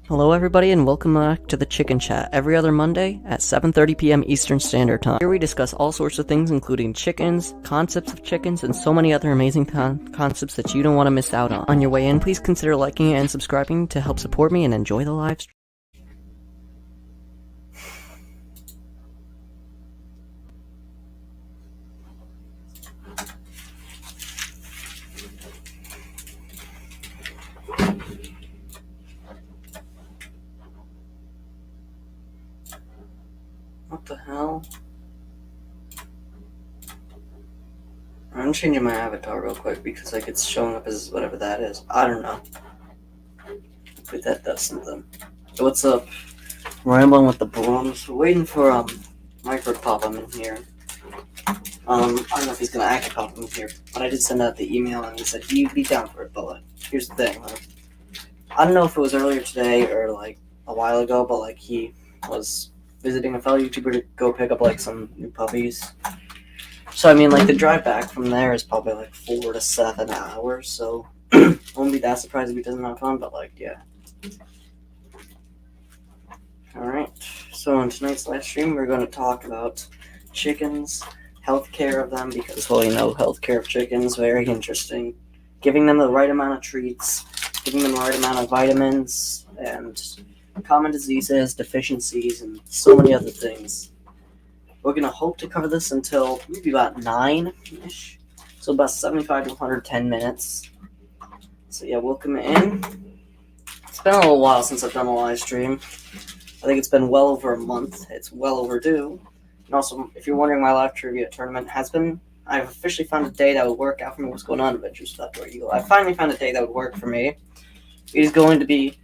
Hello everybody and welcome back to the Chicken Chat every other Monday at 7:30 p.m. Eastern Standard Time. Here we discuss all sorts of things including chickens, concepts of chickens, and so many other amazing concepts that you don't want to miss out on. On your way in, please consider liking and subscribing to help support me and enjoy the live stream. What the hell? I'm changing my avatar real quick because like it's showing up as whatever that is. I don't know. But that does something. So what's up? Rambling with the brooms. We're waiting for Mike to pop him in here. I don't know if he's gonna actually pop him in here, but I did send out the email and he said he'd be down for it. But like, here's the thing. I don't know if it was earlier today or like a while ago, but like he was visiting a fellow YouTuber to go pick up like some new puppies. So I mean, like the drive back from there is probably like 4 to 7 hours. So won't be that surprised if he doesn't have fun. But like, yeah. All right. So in tonight's live stream, we're going to talk about chickens, healthcare of them, because well, you know, healthcare of chickens very interesting. Giving them the right amount of treats, giving them the right amount of vitamins, and common diseases, deficiencies, and so many other things. We're going to hope to cover this until maybe about 9-ish. So about 75 to 110 minutes. So yeah, welcome in. It's been a little while since I've done a live stream. I think it's been well over a month. It's well overdue. And also, if you're wondering, my live trivia tournament has been... I've officially found a day that would work out for me. What's going on, Adventures Without Door Eagle? I finally found a day that would work for me. It is going to be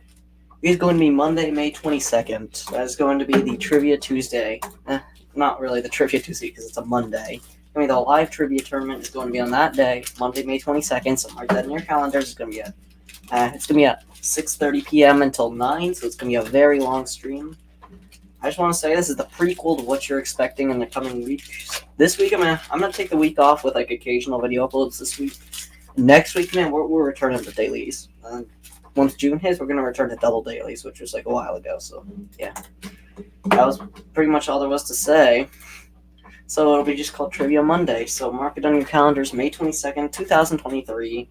Monday, May 22nd. That is going to be the Trivia Tuesday. Not really the Trivia Tuesday because it's a Monday. I mean, the live trivia tournament is going to be on that day, Monday, May 22nd. So mark that in your calendars. It's going to be at 6:30 p.m. until 9, so it's going to be a very long stream. I just want to say this is the prequel to what you're expecting in the coming weeks. This week, I'm gonna take the week off with like occasional video uploads this week. Next week, man, we're returning to dailies. Once June hits, we're gonna return to double dailies, which was like a while ago. So yeah, that was pretty much all there was to say. So it'll be just called Trivia Monday. So mark it on your calendars, May 22nd, 2023.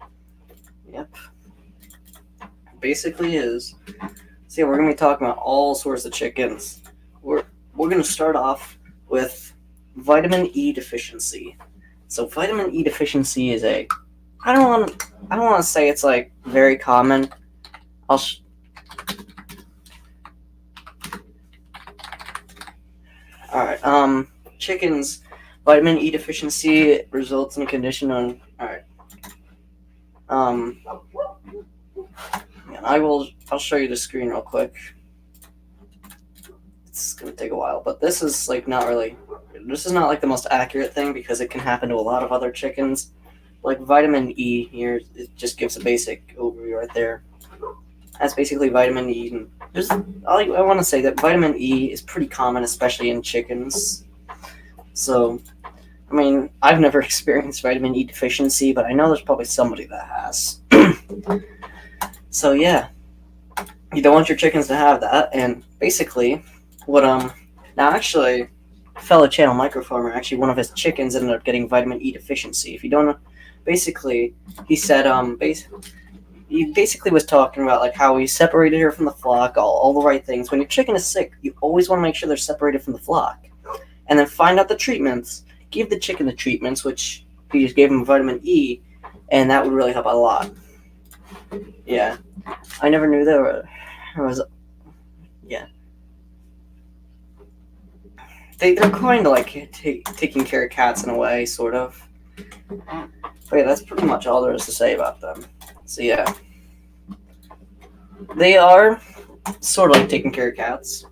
Yep. Basically is. So yeah, we're gonna be talking about all sorts of chickens. We're gonna start off with vitamin E deficiency. So vitamin E deficiency is I don't want to say it's like very common. Alright, chickens vitamin E deficiency results in a condition on I'll show you the screen real quick. It's gonna take a while, but this is not like the most accurate thing because it can happen to a lot of other chickens. Like vitamin E here, it just gives a basic overview right there. That's basically vitamin E. And I want to say that vitamin E is pretty common, especially in chickens. So, I mean, I've never experienced vitamin E deficiency, but I know there's probably somebody that has. So yeah, you don't want your chickens to have that, and basically, now actually, fellow channel microfarmer, actually one of his chickens ended up getting vitamin E deficiency. If you don't know, basically, he said, he basically was talking about like how he separated her from the flock, all the right things. When your chicken is sick, you always want to make sure they're separated from the flock, and then find out the treatments. Give the chicken the treatments, which he just gave him vitamin E, and that would really help out a lot. Yeah, I never knew there was. Yeah, they're kind of like taking care of cats in a way, sort of. But yeah, that's pretty much all there is to say about them. So yeah, they are sort of like taking care of cats.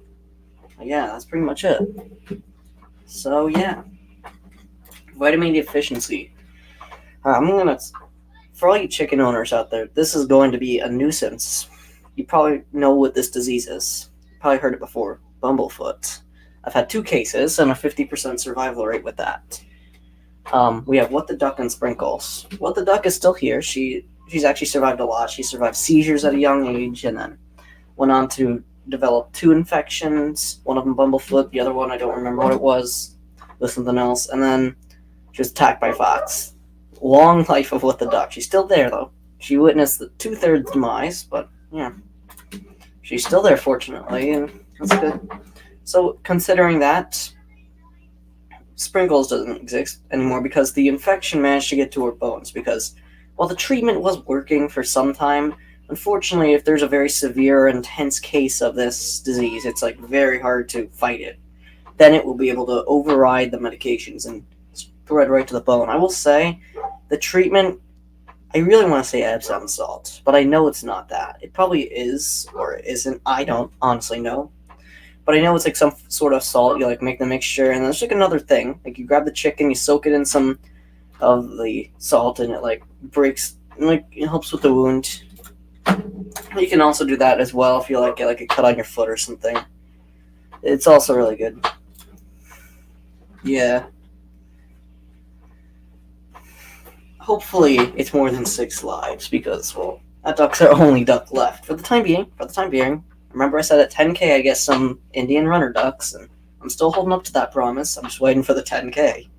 Yeah, that's pretty much it. So yeah, vitamin D deficiency. For all you chicken owners out there, this is going to be a nuisance. You probably know what this disease is. You probably heard it before. Bumblefoot. I've had 2 cases and a 50% survival rate with that. We have What the Duck and Sprinkles. What the Duck is still here. She she's actually survived a lot. She survived seizures at a young age, and then went on to develop 2 infections. One of them bumblefoot, the other one I don't remember what it was. Was something else, and then she was attacked by a fox. Long life of What the Duck. She's still there though. She witnessed the 2/3 demise, but yeah, she's still there fortunately, and that's good. So considering that, Sprinkles doesn't exist anymore because the infection managed to get to her bones. Because while the treatment was working for some time, unfortunately, if there's a very severe, intense case of this disease, it's like very hard to fight it. Then it will be able to override the medications and spread right to the bone. I will say, the treatment, I really want to say Epsom salt, but I know it's not that. It probably is or isn't. I don't honestly know. But I know it's like some sort of salt. You like make the mixture, and there's like another thing. Like you grab the chicken, you soak it in some of the salt, and it like breaks, like it helps with the wound. You can also do that as well if you like get like a cut on your foot or something. It's also really good. Yeah. Hopefully it's more than 6 lives because, well, that duck's our only duck left for the time being. Remember I said at 10K I get some Indian runner ducks, and I'm still holding up to that promise. I'm just waiting for the 10K.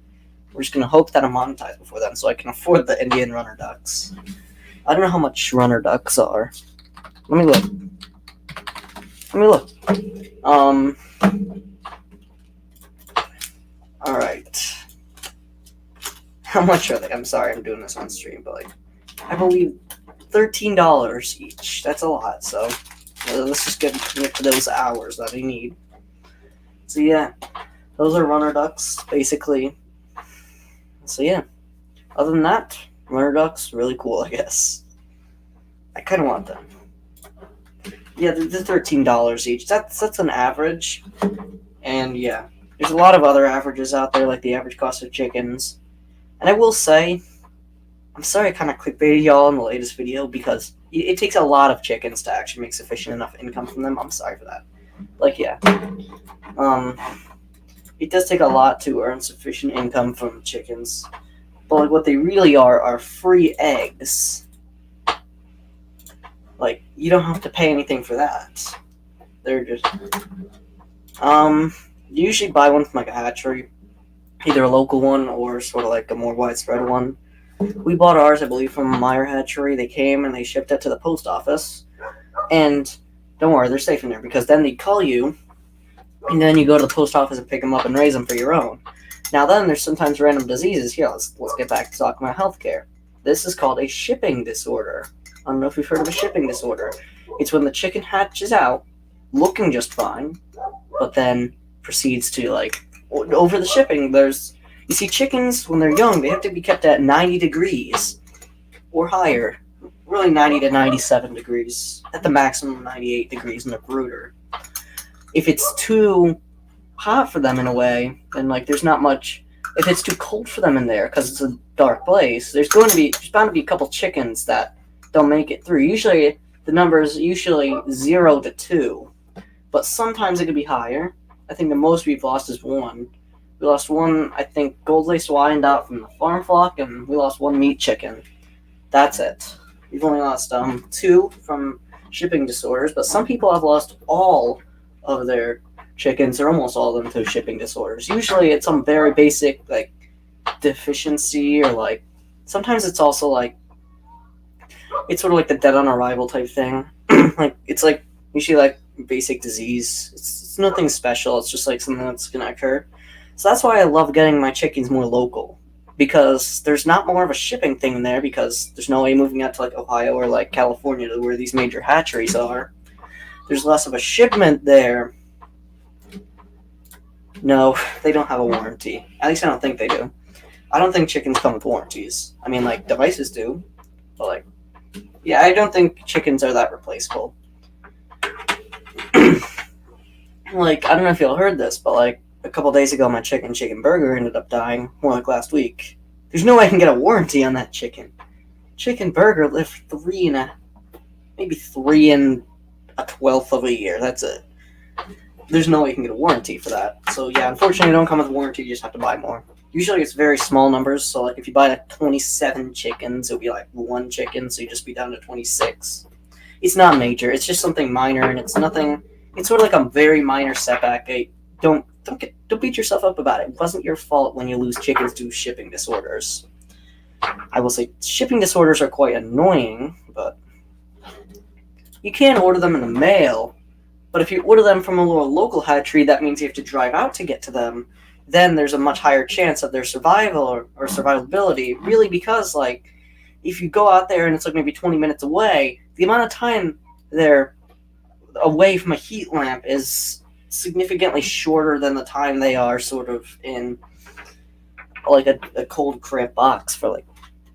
We're just going to hope that I'm monetized before then so I can afford the Indian runner ducks. I don't know how much runner ducks are. Let me look. Alright. How much are they? I'm sorry I'm doing this on stream, but like, I believe $13 each. That's a lot, so let's just get to those hours that I need. So yeah, those are runner ducks, basically. So yeah, other than that, runner ducks, really cool, I guess. I kind of want them. Yeah, they're $13 each. That's an average. And yeah, there's a lot of other averages out there, like the average cost of chickens. And I will say, I'm sorry I kind of clickbaited y'all in the latest video because it takes a lot of chickens to actually make sufficient enough income from them. I'm sorry for that. Like, yeah. It does take a lot to earn sufficient income from chickens. But like what they really are free eggs. Like, you don't have to pay anything for that. They're just... You usually buy one from like a hatchery. Either a local one or sort of like a more widespread one. We bought ours, I believe, from Meyer Hatchery. They came and they shipped it to the post office. And don't worry, they're safe in there because then they call you and then you go to the post office and pick them up and raise them for your own. Now then, there's sometimes random diseases. Here, let's get back to talking about healthcare. This is called a shipping disorder. I don't know if you've heard of a shipping disorder. It's when the chicken hatches out, looking just fine, but then proceeds to, like, over the shipping, you see chickens, when they're young, they have to be kept at 90 degrees or higher. Really 90 to 97 degrees. At the maximum, 98 degrees in the brooder. If it's too hot for them in a way, then, like, there's not much... If it's too cold for them in there, because it's a dark place, there's bound to be a couple chickens that don't make it through. Usually, the number is 0 to 2. But sometimes it could be higher. I think the most we've lost is 1. We lost 1, I think, gold-laced Wyandotte from the farm flock, and we lost 1 meat chicken. That's it. We've only lost 2 from shipping disorders, but some people have lost all of their chickens, or almost all of them, to shipping disorders. Usually it's some very basic, like, deficiency, or, like, sometimes it's also, like, it's sort of like the dead on arrival type thing. Like, it's, like, usually, like, basic disease. It's nothing special. It's just like something that's gonna occur. So that's why I love getting my chickens more local, because there's not more of a shipping thing in there, because there's no way moving out to like Ohio or like California to where these major hatcheries are. There's less of a shipment there. No, they don't have a warranty. At least I don't think they do. I don't think chickens come with warranties. I mean, like, devices do, but like, yeah, I don't think chickens are that replaceable. Like, I don't know if y'all heard this, but like a couple days ago, my chicken burger ended up dying. More like last week. There's no way I can get a warranty on that chicken. Chicken burger lived 3 and a 12th of a year. That's it. There's no way you can get a warranty for that. So yeah, unfortunately, they don't come with a warranty. You just have to buy more. Usually it's very small numbers, so like if you buy like 27 chickens, it'll be like one chicken, so you just be down to 26. It's not major. It's just something minor, and it's nothing. It's sort of like a very minor setback. Don't beat yourself up about it. It wasn't your fault when you lose chickens to shipping disorders. I will say shipping disorders are quite annoying, but you can order them in the mail. But if you order them from a local hatchery, that means you have to drive out to get to them. Then there's a much higher chance of their survival or survivability. Really, because like if you go out there and it's like maybe 20 minutes away, the amount of time they're away from a heat lamp is significantly shorter than the time they are sort of in like a cold cramped box for like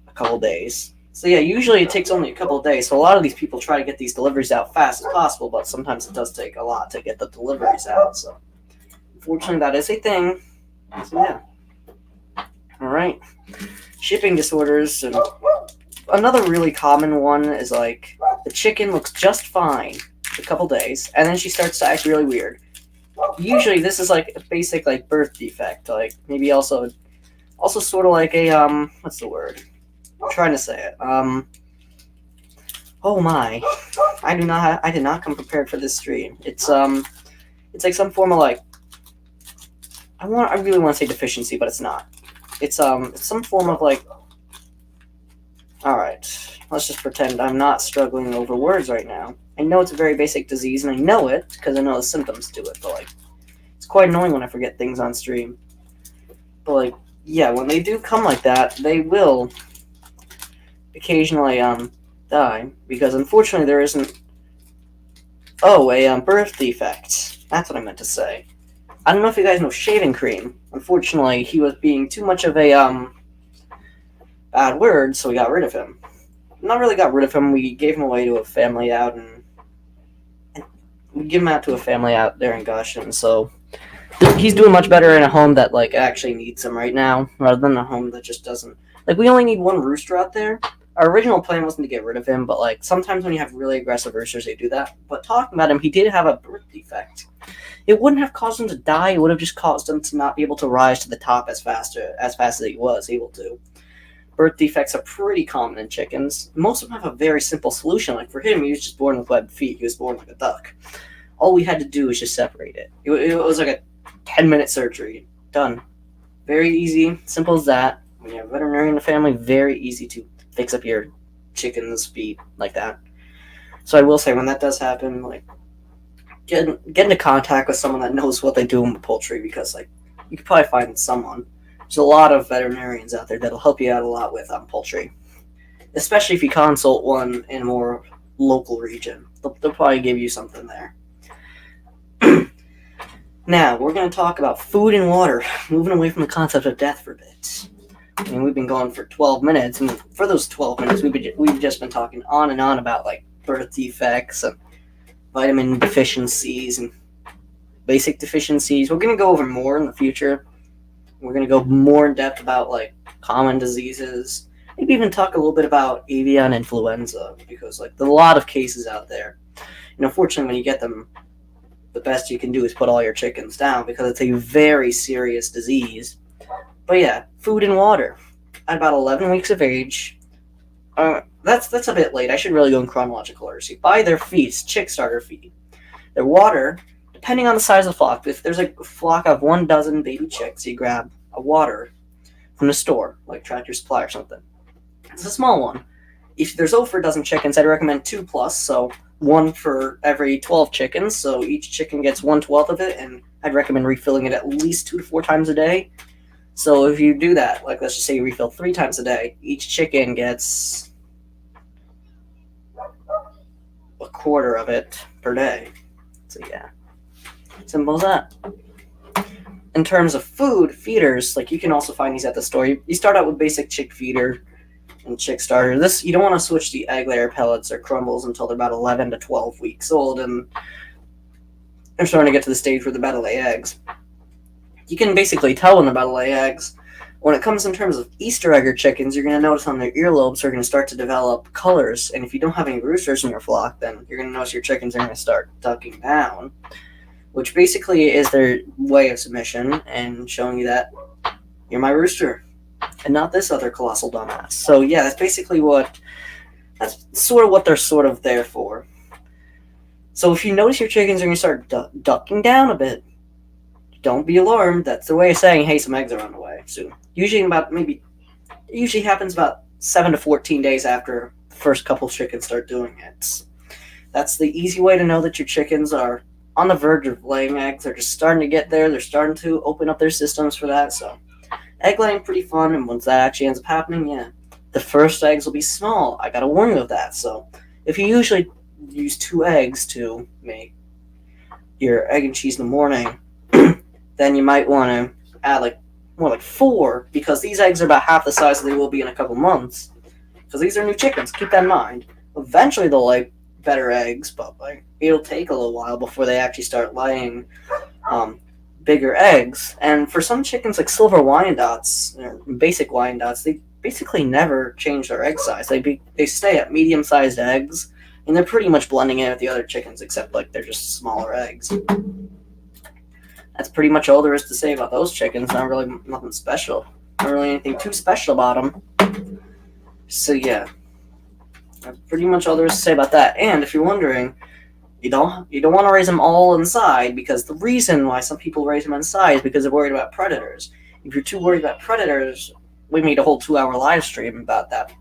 a couple days. So yeah, usually it takes only a couple of days. So a lot of these people try to get these deliveries out fast as possible, but sometimes it does take a lot to get the deliveries out. So unfortunately, that is a thing. So yeah. All right. Shipping disorders. And another really common one is like the chicken looks just fine for a couple days, and then she starts to act really weird. Usually this is like a basic like birth defect, like maybe also sort of like a what's the word? I'm trying to say it. Oh my. I did not come prepared for this stream. It's like some form of like I really want to say deficiency, but it's not. It's some form of like alright. Let's just pretend I'm not struggling over words right now. I know it's a very basic disease, and I know it because I know the symptoms to it, but like it's quite annoying when I forget things on stream. But like, yeah, when they do come like that, they will occasionally die because unfortunately there isn't a birth defect. That's what I meant to say. I don't know if you guys know shaving cream. Unfortunately, he was being too much of a bad word, so we got rid of him. Not really got rid of him. We gave him away to a family out, and we give him out to a family out there in Goshen. So he's doing much better in a home that like actually needs him right now, rather than a home that just doesn't. Like we only need one rooster out there. Our original plan wasn't to get rid of him, but like sometimes when you have really aggressive roosters, they do that. But talking about him, he did have a birth defect. It wouldn't have caused him to die. It would have just caused him to not be able to rise to the top as fast as he was able to. Birth defects are pretty common in chickens. Most of them have a very simple solution. Like for him, he was just born with webbed feet. He was born like a duck. All we had to do was just separate it. It was like a 10-minute surgery. Done. Very easy. Simple as that. When you have a veterinarian in the family, very easy to fix up your chicken's feet like that. So I will say, when that does happen, like get into contact with someone that knows what they do with poultry, because like you could probably find someone. There's a lot of veterinarians out there that'll help you out a lot with poultry, especially if you consult one in a more local region. They'll probably give you something there. Now, we're going to talk about food and water, moving away from the concept of death for a bit. I mean, we've been going for 12 minutes, and for those 12 minutes, we've just been talking on and on about like birth defects and vitamin deficiencies and basic deficiencies. We're going to go over more in the future. We're going to go more in depth about like common diseases. Maybe even talk a little bit about avian influenza, because like there's a lot of cases out there. And unfortunately, when you get them, the best you can do is put all your chickens down, because it's a very serious disease. But yeah, food and water. At about 11 weeks of age, that's a bit late. I should really go in chronological order. So you buy their feeds, chick starter feed. Their water, depending on the size of the flock. If there's a flock of 1 dozen baby chicks, you grab a water from the store, like Tractor Supply or something. It's a small one. If there's over a dozen chickens, I'd recommend 2 plus, so 1 for every 12 chickens, so each chicken gets 1/12 of it, and I'd recommend refilling it at least 2 to 4 times a day. So if you do that, like let's just say you refill 3 times a day, each chicken gets a quarter of it per day. So yeah, simple as that. In terms of food, feeders, like you can also find these at the store. You start out with basic chick feeder and chick starter. This, you don't want to switch to egg layer pellets or crumbles until they're about 11 to 12 weeks old, and they're starting to get to the stage where they're about to lay eggs. You can basically tell when they're about to lay eggs. When it comes in terms of Easter egger chickens, you're going to notice on their earlobes are going to start to develop colors, and if you don't have any roosters in your flock, then you're going to notice your chickens are going to start ducking down, which basically is their way of submission and showing you that you're my rooster, and not this other colossal dumbass. So yeah, that's sort of what they're sort of there for. So if you notice your chickens are going to start ducking down a bit, don't be alarmed. That's the way of saying, hey, some eggs are on the way soon. It usually happens about 7 to 14 days after the first couple chickens start doing it. That's the easy way to know that your chickens are on the verge of laying eggs. They're just starting to get there. They're starting to open up their systems for that. So egg laying pretty fun, and once that actually ends up happening, yeah, the first eggs will be small. I gotta warn you of that. So if you usually use 2 eggs to make your egg and cheese in the morning, then you might want to add more like 4, because these eggs are about half the size they will be in a couple months. Because these are new chickens. Keep that in mind. Eventually they'll lay better eggs, but it'll take a little while before they actually start laying bigger eggs. And for some chickens like Silver Wyandottes or basic Wyandottes, they basically never change their egg size. They stay at medium-sized eggs, and they're pretty much blending in with the other chickens, except they're just smaller eggs. That's pretty much all there is to say about those chickens. Not really nothing special. Not really anything too special about them. So yeah, that's pretty much all there is to say about that. And if you're wondering, you don't want to raise them all inside, because the reason why some people raise them inside is because they're worried about predators. If you're too worried about predators, we made a whole 2-hour live stream about that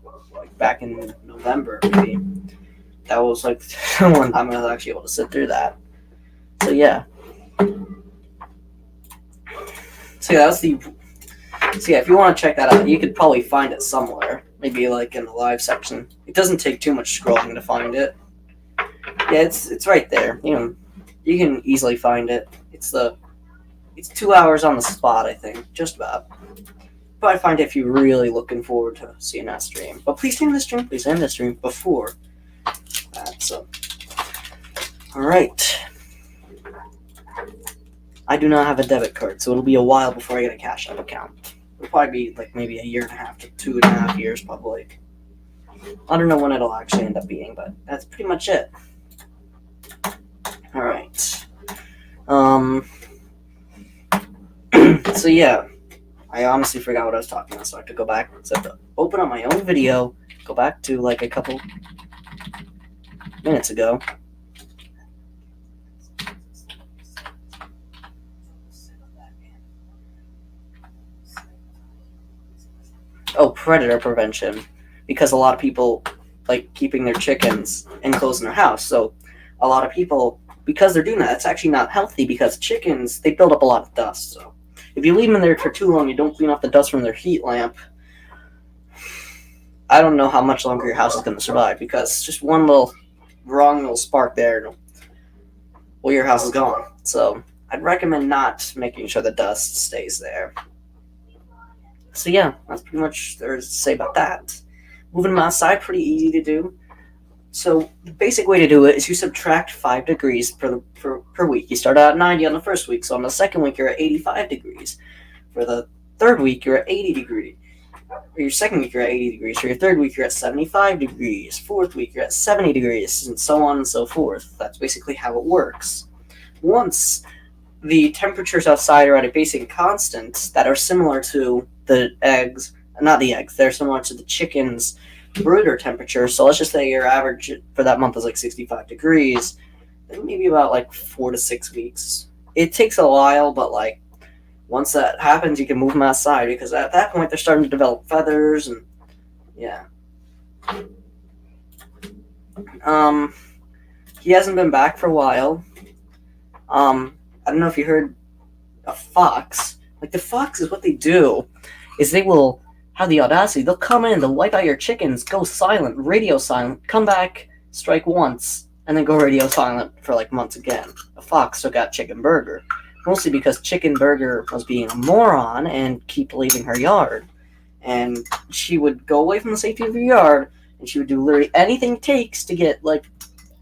back in November, maybe. That was the one time I was actually able to sit through that. So yeah. So yeah, if you want to check that out, you could probably find it somewhere. Maybe in the live section. It doesn't take too much scrolling to find it. Yeah, it's right there. You can easily find it. It's 2 hours on the spot, I think, just about. Probably find it if you're really looking forward to seeing that stream. But please end the stream. Please end the stream before that. So, all right. I do not have a debit card, so it'll be a while before I get a Cash App account. It'll probably be maybe a 1.5 to 2.5 years, probably. I don't know when it'll actually end up being, but that's pretty much it. All right. So yeah, I honestly forgot what I was talking about, so I have to go back. So I have to open up my own video, go back to a couple minutes ago. Oh, predator prevention. Because a lot of people like keeping their chickens enclosed in their house. So a lot of people, because they're doing that, it's actually not healthy, because chickens, they build up a lot of dust. So if you leave them in there for too long, you don't clean off the dust from their heat lamp, I don't know how much longer your house is going to survive, because just one wrong little spark there, well, your house is gone. So I'd recommend not making sure the dust stays there. So yeah, that's pretty much there is to say about that. Moving them outside, pretty easy to do. So the basic way to do it is you subtract 5 degrees per week. You start out at 90 on the first week, so on the second week you're at 85 degrees. For the third week you're at 80 degrees. For your second week you're at 80 degrees. For your third week you're at 75 degrees. Fourth week you're at 70 degrees, and so on and so forth. That's basically how it works. Once the temperatures outside are at a basic constant that are similar to the eggs, not the eggs, they're similar to the chicken's brooder temperature. So let's just say your average for that month is 65 degrees. Then maybe about 4 to 6 weeks. It takes a while, but once that happens, you can move them outside, because at that point they're starting to develop feathers, and yeah. He hasn't been back for a while. I don't know if you heard a fox. The foxes, what they do is they will have the audacity. They'll come in, they'll wipe out your chickens, go silent, radio silent, come back, strike once, and then go radio silent for months again. A fox took out Chicken Burger, mostly because Chicken Burger was being a moron and keep leaving her yard. And she would go away from the safety of her yard, and she would do literally anything it takes to get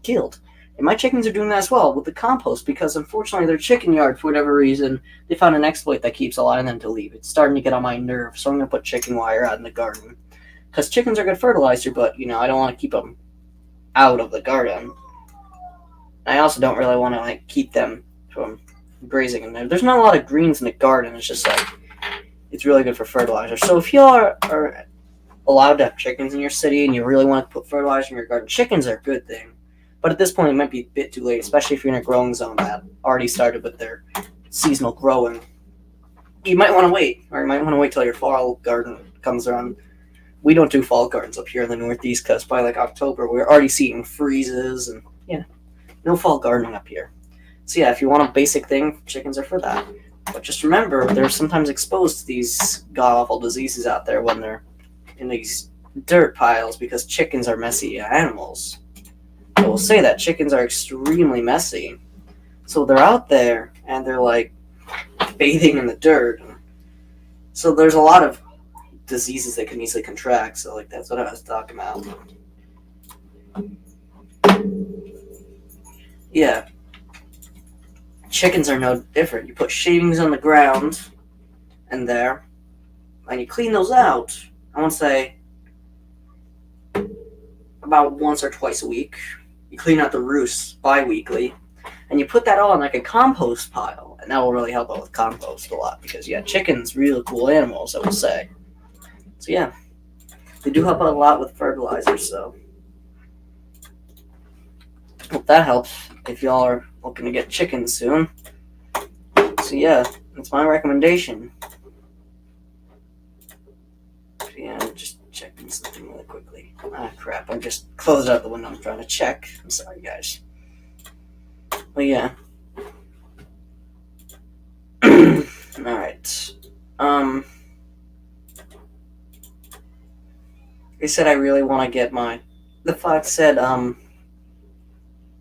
killed. And my chickens are doing that as well with the compost, because unfortunately their chicken yard, for whatever reason, they found an exploit that keeps allowing them to leave. It's starting to get on my nerves, so I'm going to put chicken wire out in the garden. Because chickens are good fertilizer, but, I don't want to keep them out of the garden. I also don't really want to, keep them from grazing in there. There's not a lot of greens in the garden. It's just, it's really good for fertilizer. So if you are allowed to have chickens in your city and you really want to put fertilizer in your garden, chickens are a good thing. But at this point, it might be a bit too late, especially if you're in a growing zone that already started with their seasonal growing. You might want to wait, or you might want to wait till your fall garden comes around. We don't do fall gardens up here in the Northeast because by like October, we're already seeing freezes and no fall gardening up here. So yeah, if you want a basic thing, chickens are for that. But just remember, they're sometimes exposed to these god-awful diseases out there when they're in these dirt piles because chickens are messy animals. I will say that chickens are extremely messy. So they're out there and they're like bathing in the dirt. So there's a lot of diseases they can easily contract. So like that's what I was talking about. Yeah. Chickens are no different. You put shavings on the ground and there, and you clean those out, I want to say, about once or twice a week. You clean out the roosts bi-weekly, and you put that all in like a compost pile, and that will really help out with compost a lot, because, yeah, chickens, really cool animals, I will say. So, yeah, they do help out a lot with fertilizer, so hope that helps if y'all are looking to get chickens soon. So yeah, that's my recommendation. So yeah, I'm just checking something really quickly. Ah, crap, I just closed out the window I'm trying to check. I'm sorry, guys. But yeah. Alright. They said I really want to get the fox said,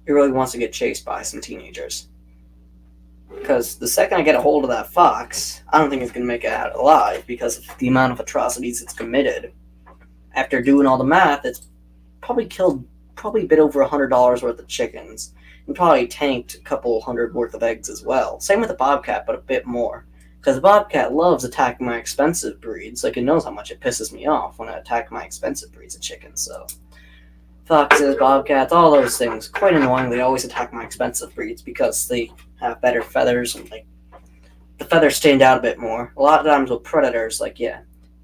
he really wants to get chased by some teenagers. Because the second I get a hold of that fox, I don't think it's going to make it out alive because of the amount of atrocities it's committed. After doing all the math, it's probably killed a bit over $100 worth of chickens. And probably tanked a couple hundred worth of eggs as well. Same with the bobcat, but a bit more. Because the bobcat loves attacking my expensive breeds. Like, it knows how much it pisses me off when I attack my expensive breeds of chickens, so foxes, bobcats, all those things. Quite annoying. They always attack my expensive breeds because they have better feathers and the feathers stand out a bit more. A lot of times with predators,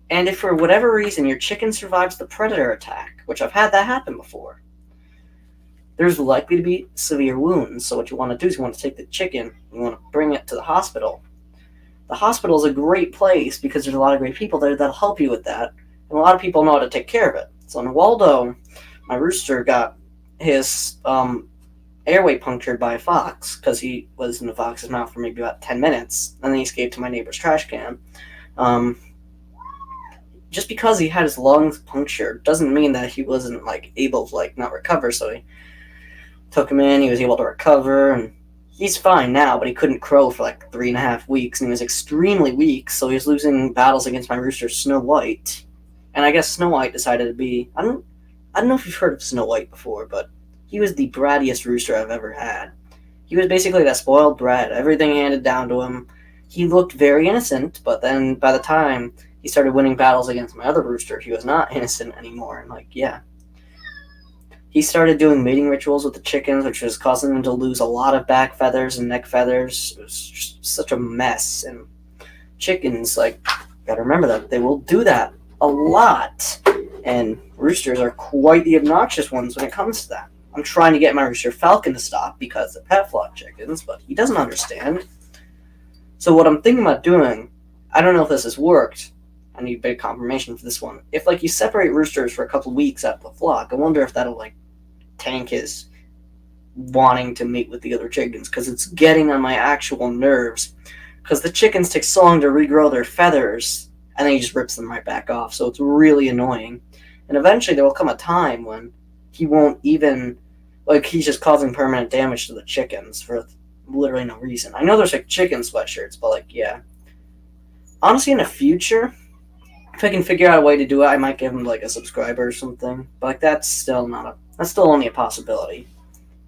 And if for whatever reason your chicken survives the predator attack, which I've had that happen before, there's likely to be severe wounds. So what you want to do is you want to take the chicken, you want to bring it to the hospital. The hospital is a great place because there's a lot of great people there that'll help you with that. And a lot of people know how to take care of it. So in Waldo, my rooster got his airway punctured by a fox because he was in the fox's mouth for maybe about 10 minutes, and then he escaped to my neighbor's trash can. Just because he had his lungs punctured doesn't mean that he wasn't able to not recover. So he took him in, he was able to recover, and he's fine now, but he couldn't crow for 3.5 weeks, and he was extremely weak, so he was losing battles against my rooster, Snow White. And I guess Snow White decided to be... I don't know if you've heard of Snow White before, but he was the brattiest rooster I've ever had. He was basically that spoiled brat, everything handed down to him. He looked very innocent, but then by the time he started winning battles against my other rooster, he was not innocent anymore, and he started doing mating rituals with the chickens, which was causing them to lose a lot of back feathers and neck feathers. It was just such a mess, and chickens, gotta remember that they will do that a lot. And roosters are quite the obnoxious ones when it comes to that. I'm trying to get my rooster Falcon to stop because they're pet flock chickens, but he doesn't understand. So what I'm thinking about doing, I don't know if this has worked. I need a bit of confirmation for this one. If you separate roosters for a couple weeks out of the flock, I wonder if that'll tank his wanting to mate with the other chickens, because it's getting on my actual nerves. Because the chickens take so long to regrow their feathers, and then he just rips them right back off. So it's really annoying. And eventually there will come a time when he won't even, he's just causing permanent damage to the chickens for literally no reason. I know there's chicken sweatshirts, but yeah. Honestly, in the future, if I can figure out a way to do it, I might give him a subscriber or something. But that's still only a possibility.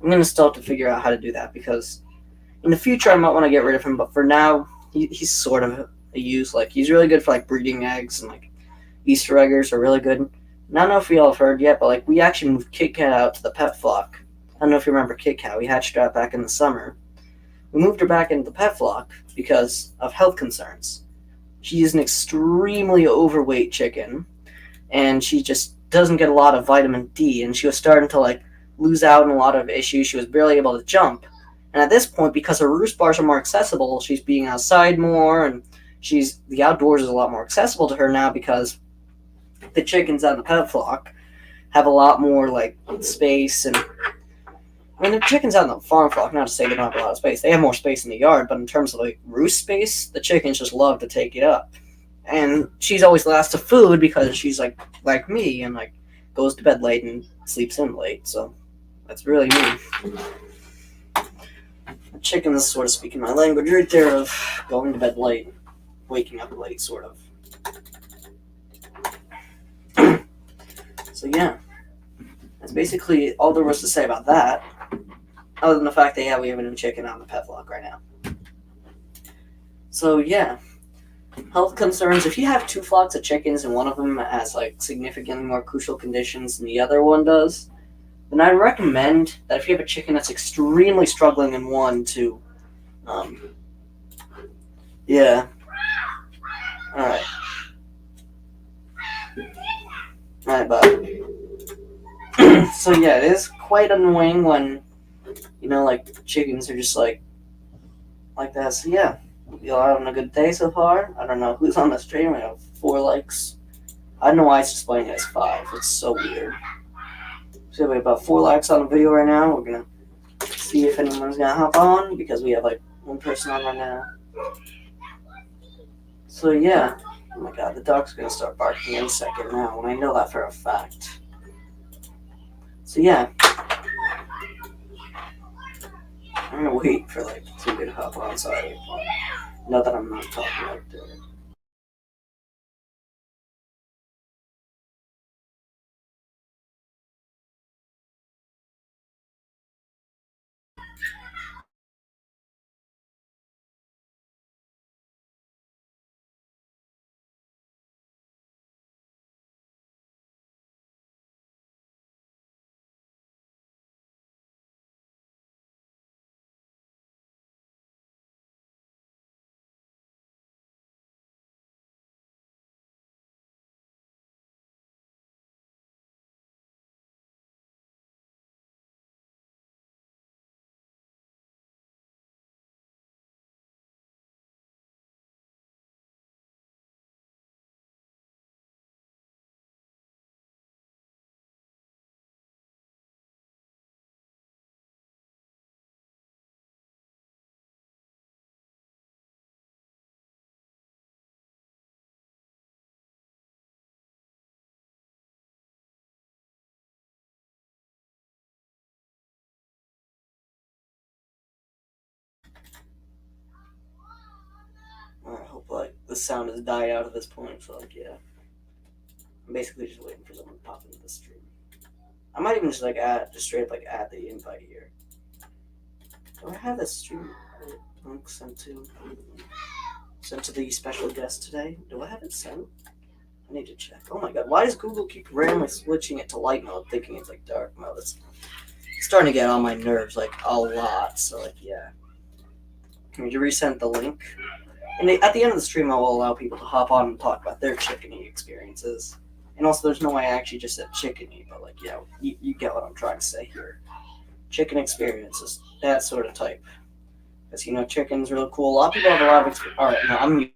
I'm gonna still have to figure out how to do that, because in the future I might want to get rid of him, but for now he's sort of a use. He's really good for breeding eggs, and Easter eggers are really good. And I don't know if you all have heard yet, but we actually moved Kit Kat out to the pet flock. I don't know if you remember Kit Kat. We hatched her out back in the summer. We moved her back into the pet flock because of health concerns. She's an extremely overweight chicken, and she just doesn't get a lot of vitamin D, and she was starting to like lose out on a lot of issues. She was barely able to jump, and at this point, because her roost bars are more accessible, she's being outside more, and the outdoors is a lot more accessible to her now because the chickens on the pet flock have a lot more like space. And I mean, the chickens out in the farm flock, not to say they don't have a lot of space, they have more space in the yard, but in terms of like roost space, the chickens just love to take it up. And she's always last to food because she's like me and like goes to bed late and sleeps in late. So that's really me. The chickens sort of speaking my language right there of going to bed late, waking up late, sort of. So yeah, that's basically all there was to say about that. Other than the fact that we have a new chicken on the pet flock right now. So yeah, health concerns. If you have two flocks of chickens and one of them has like significantly more crucial conditions than the other one does, then I recommend that if you have a chicken that's extremely struggling in one to, yeah. Alright. Alright, bud. So yeah, it is quite annoying when, like chickens are just like that. So yeah, you all having a good day so far? I don't know who's on the stream. We have 4 likes. I don't know why it's displaying it as 5. It's so weird. So we have about 4 likes on the video right now. We're gonna see if anyone's gonna hop on because we have like 1 person on right now. So yeah. Oh my god, the dog's gonna start barking any second now, and I know that for a fact. So yeah. I'm gonna wait for like 2 to hop on, sorry. Now that I'm not talking like this. I hope like the sound has died out at this point, so like yeah. I'm basically just waiting for someone to pop into the stream. I might even just just straight up add the invite here. Do I have the stream link sent to the special guest today? Do I have it sent? I need to check. Oh my god, why does Google keep randomly switching it to light mode, thinking it's like dark mode? It's starting to get on my nerves like a lot. So like yeah. Can you resend the link? And at the end of the stream, I will allow people to hop on and talk about their chickeny experiences. And also, there's no way I actually just said chickeny, but like, yeah, you get what I'm trying to say here. Chicken experiences, that sort of type. Because, chicken's really cool. A lot of people have a lot of experience. Alright, no, I'm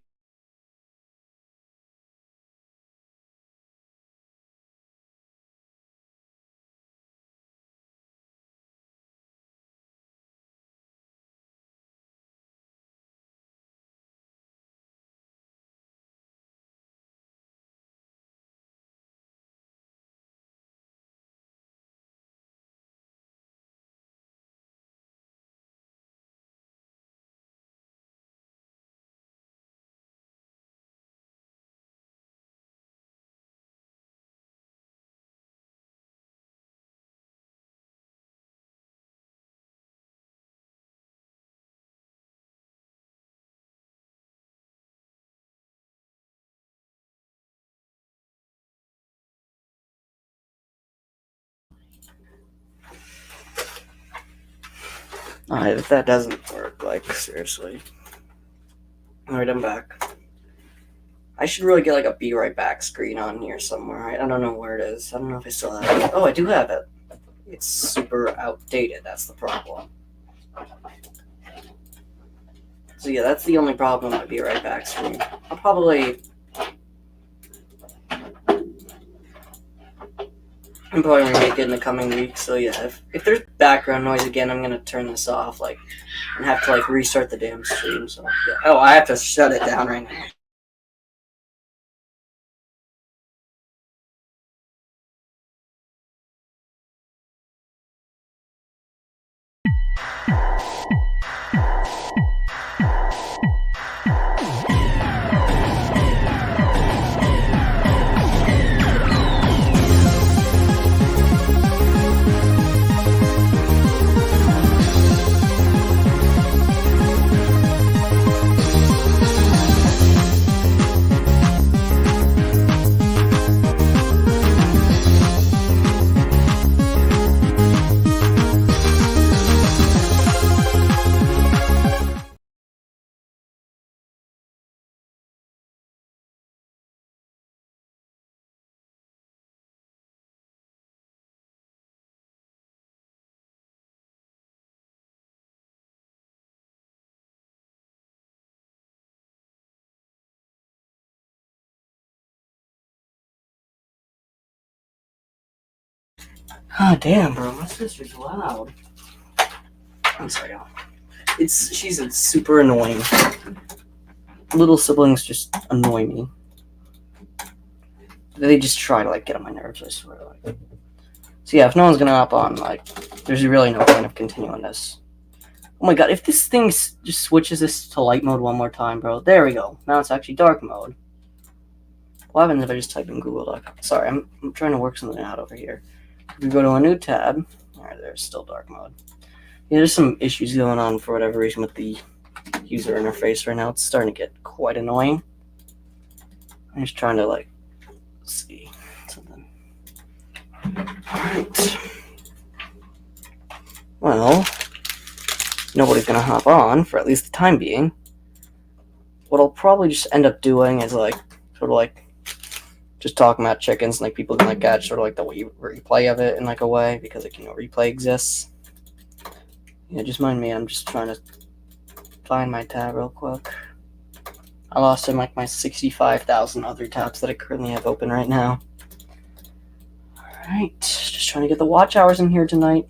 Alright, if that doesn't work, like, seriously. Alright, I'm back. I should really get like a be right back screen on here somewhere. I don't know where it is. I don't know if I still have it. Oh, I do have it. It's super outdated. That's the problem. So yeah, that's the only problem with my be right back screen. I'll probably remake it in the coming weeks. So yeah, if there's background noise again, I'm gonna turn this off, like, and have to like restart the damn stream. So yeah. Oh, I have to shut it down right now. Oh damn, bro, my sister's loud. I'm sorry, y'all. She's super annoying. Little siblings just annoy me. They just try to like get on my nerves, I swear. Like. So yeah, if no one's gonna hop on, like, there's really no point of continuing this. Oh my god, if this thing just switches this to light mode one more time, bro. There we go. Now it's actually dark mode. What happens if I just type in Google.com? Sorry, I'm trying to work something out over here. If we go to a new tab, alright, there's still dark mode. Yeah, there's some issues going on for whatever reason with the user interface right now. It's starting to get quite annoying. I'm just trying to, like, see something. Alright. Well, nobody's gonna hop on for at least the time being. What I'll probably just end up doing is, like, sort of like just talking about chickens, and like people can like catch sort of like the replay of it in like a way, because like, you know, replay exists. Yeah, just mind me, I'm just trying to find my tab real quick. I lost in like my 65,000 other tabs that I currently have open right now. Alright, just trying to get the watch hours in here tonight.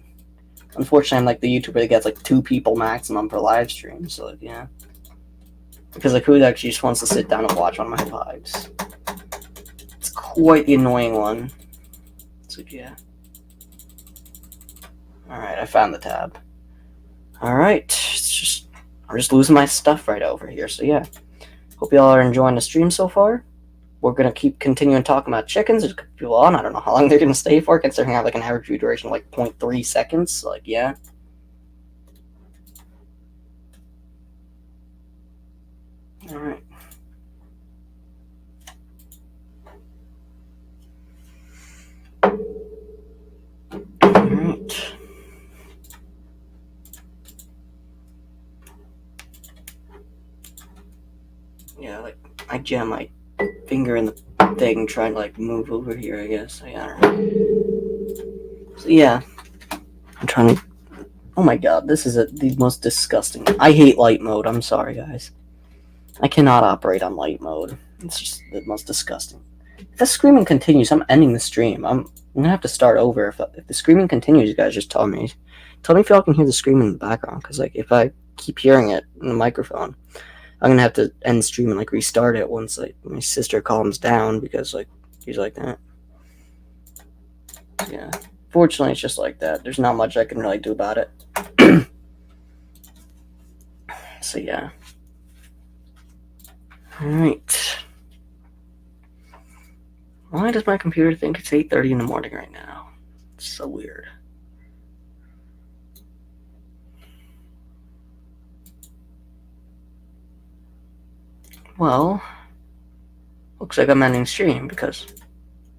Unfortunately, I'm like the YouTuber that gets like 2 people maximum per live stream, so like, yeah. Because like, who actually just wants to sit down and watch one of my lives? It's quite the annoying one. So yeah. Alright, I found the tab. Alright, I'm just losing my stuff right over here, so yeah. Hope y'all are enjoying the stream so far. We're gonna keep continuing talking about chickens. There's people on. I don't know how long they're gonna stay for, considering I have like an average view duration of like 0.3 seconds. So, like, yeah. Alright. Alright. Yeah, like, I jam my finger in the thing trying to like move over here, I guess. I don't know. So yeah. I'm trying to... Oh my god, this is the most disgusting... I hate light mode, I'm sorry guys. I cannot operate on light mode. It's just the most disgusting. If the screaming continues, I'm ending the stream. I'm gonna have to start over. If the screaming continues, you guys just tell me. Tell me if y'all can hear the screaming in the background, because like, if I keep hearing it in the microphone, I'm gonna have to end the stream and like restart it once like my sister calms down, because like she's like that. Yeah. Fortunately, it's just like that. There's not much I can really do about it. So yeah. Alright. Why does my computer think it's 8:30 in the morning right now? It's so weird. Well, looks like I'm ending stream because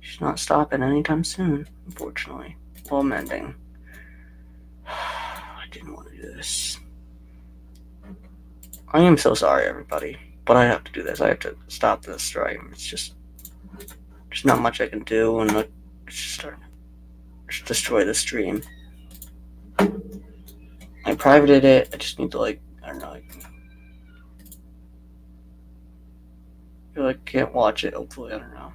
she's not stopping anytime soon, unfortunately. Well, I'm ending. I didn't want to do this. I am so sorry, everybody. But I have to do this. I have to stop this stream. It's just there's not much I can do, and it's just starting to destroy the stream. I privated it. I just need to I don't know. I can't watch it. Hopefully, I don't know.